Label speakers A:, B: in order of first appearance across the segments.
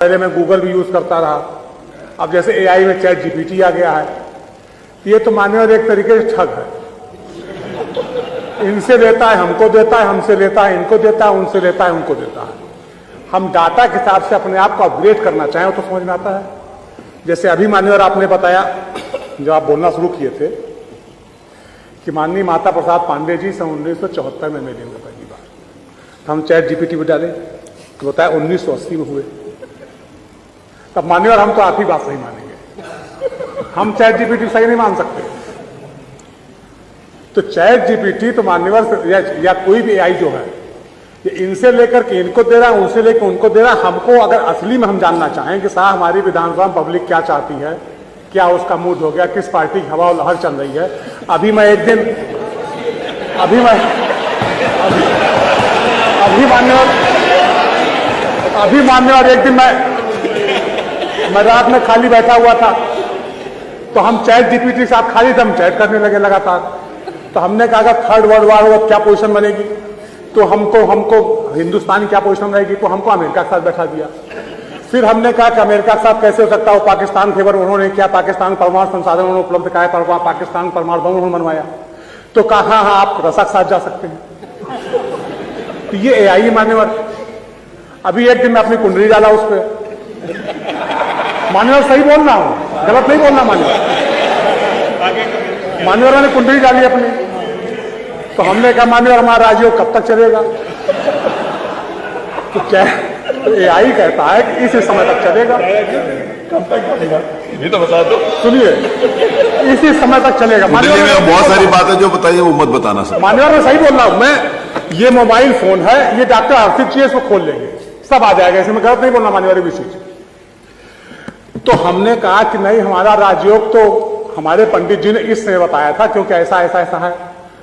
A: पहले मैं गूगल भी यूज करता रहा, अब जैसे एआई में चैट जीपीटी आ गया है, ये तो मान्यवर एक तरीके से ठग है। इनसे लेता है हमको देता है, हमसे लेता है इनको देता है, उनसे लेता है उनको देता है। हम डाटा के हिसाब से अपने आप को अपग्रेड करना चाहें तो समझ में आता है। जैसे अभी मान्यवर आपने बताया, जो आप बोलना शुरू किए थे कि माननीय माता प्रसाद पांडे जी सन 1974 में मिले हुए पहली बार, तो हम चैट जीपीटी पे डाले तो बताया 1980 में हुए। तब मान्यवर हम तो आप ही बात सही मानेंगे, हम चैट जीपीटी सही नहीं मान सकते। तो चैट जीपीटी तो मान्यवर या कोई भी एआई जो है, ये इनसे लेकर के इनको दे रहा है, उनसे लेकर उनको दे रहा है। हमको अगर असली में हम जानना चाहें कि साहब हमारी विधानसभा पब्लिक क्या चाहती है, क्या उसका मूड हो गया, किस पार्टी की हवा और लहर चल रही है। अभी मान्यवर एक दिन मैं रात में खाली बैठा हुआ था, तो हम चैट जीपीटी के साथ खाली थे, हम चैट करने लगे लगातार। तो हमने कहा थर्ड वर्ल्ड वॉर हुआ क्या पोजीशन बनेगी, तो हमको हिंदुस्तान की क्या पोजीशन रहेगी, तो हमको अमेरिका के साथ बैठा दिया। फिर हमने कहा कि अमेरिका के साथ कैसे हो सकता हो, पाकिस्तान फेवर उन्होंने किया, पाकिस्तान परमाणु संसाधन उन्होंने उपलब्ध कराया, पाकिस्तान परमाणु बम उन्होंने बनवाया। तो कहा हाँ आप रसा के साथ जा सकते हैं। तो ये एआई मान्यवर। अभी एक दिन मैं अपनी कुंडली डाला उस पर, मान्यवर सही बोल रहा हूं, गलत नहीं बोलना मान्यवर ने कुंडली डाली अपनी। तो हमने कहा मान्यवर हमारा राजयोग कब तक चलेगा, तो क्या एआई कहता है कि इसी समय तक चलेगा। कब तक चलेगा ये तो बता दो। सुनिए, इसी समय तक चलेगा। मान्यवर
B: बहुत सारी बातें जो बताइए वो मत बताना सर।
A: मान्यवर मैं सही बोल रहा हूं, मैं ये मोबाइल फोन है, ये डॉक्टर हर्षित चाहिए, इसको खोल लेंगे सब आ जाएगा, इसमें गलत नहीं बोलना मान्यवर भी चीज। तो हमने कहा कि नहीं, हमारा राजयोग तो हमारे पंडित जी ने इस समय बताया था, क्योंकि ऐसा ऐसा ऐसा है।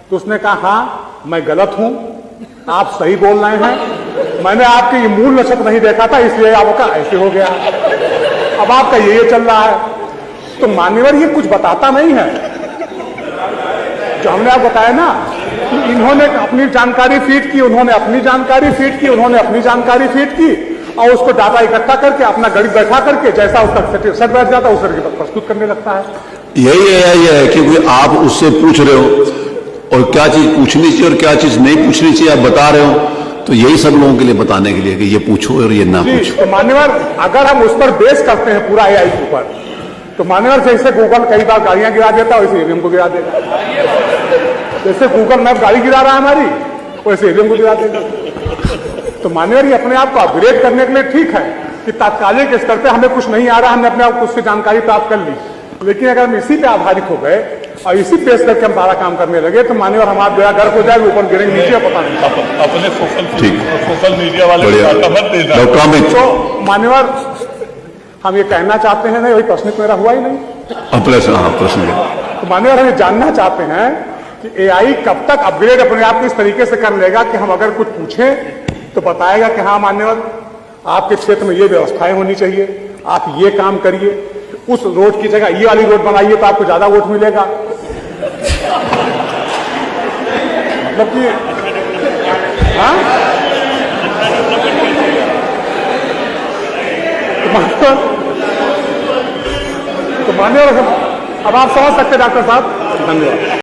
A: तो उसने कहा हाँ मैं गलत हूं, आप सही बोल रहे हैं, मैंने आपके ये मूल नक्षत्र नहीं देखा था, इसलिए आपका ऐसे हो गया, अब आपका ये चल रहा है। तो मान्यवर ये कुछ बताता नहीं है, जो हमने आप बताया ना कि इन्होंने अपनी जानकारी फीड की, उन्होंने अपनी जानकारी फीड की, उन्होंने अपनी जानकारी फीड की, और उसको डाटा इकट्ठा करके अपना गणित बैठा करके जैसा उसका सेट बैठ जाता है उस तरीके पर प्रस्तुत करने लगता है।
B: यही है कि आप उससे पूछ रहे हो और क्या चीज पूछनी चाहिए और क्या चीज नहीं पूछनी चाहिए आप बता रहे हो, तो यही सब लोगों के लिए बताने के लिए कि ये पूछो और ये ना पूछो।
A: तो मान्यवर अगर हम उस पर बेस करते हैं पूरा एआई के ऊपर, तो मान्यवर जैसे गूगल कई बार गाड़ियां गिरा देता है वैसे ईवीएम को गिरा देगा, जैसे गूगल मैप गाड़ी गिरा रहा है हमारी, वैसे ईवीएम को गिरा देगा। तो मान्यवर ये अपने आप को अपग्रेड करने के लिए ठीक है कि तात्कालिक स्तर पे हमें कुछ नहीं आ रहा, हमने अपने आप को उससे जानकारी प्राप्त कर ली, लेकिन अगर हम इसी पे आधारित हो गए और इसी पेश करके हम सारा काम करने लगे तो मान्यवर हमारा बेड़ा गर्क हो जाएगा, ऊपर गिरेंगे नीचे पता नहीं।
C: अपने सोशल मीडिया वाले
A: तो मान्यवर हम ये कहना चाहते हैं, नहीं वही प्रश्न तो मेरा हुआ ही नहीं।
B: प्रश्न
A: तो मान्यवर हम ये जानना चाहते हैं कि एआई कब तक अपग्रेड अपने आप को इस तरीके से कर लेगा कि हम अगर कुछ पूछें तो बताएगा कि हाँ मान्यवर आपके क्षेत्र में ये व्यवस्थाएं होनी चाहिए, आप ये काम करिए, उस रोड की जगह ये वाली रोड बनाइए तो आपको ज्यादा वोट मिलेगा। मतलब कि हाँ तो मान्यवर अब आप समझ सकते डॉक्टर साहब। धन्यवाद।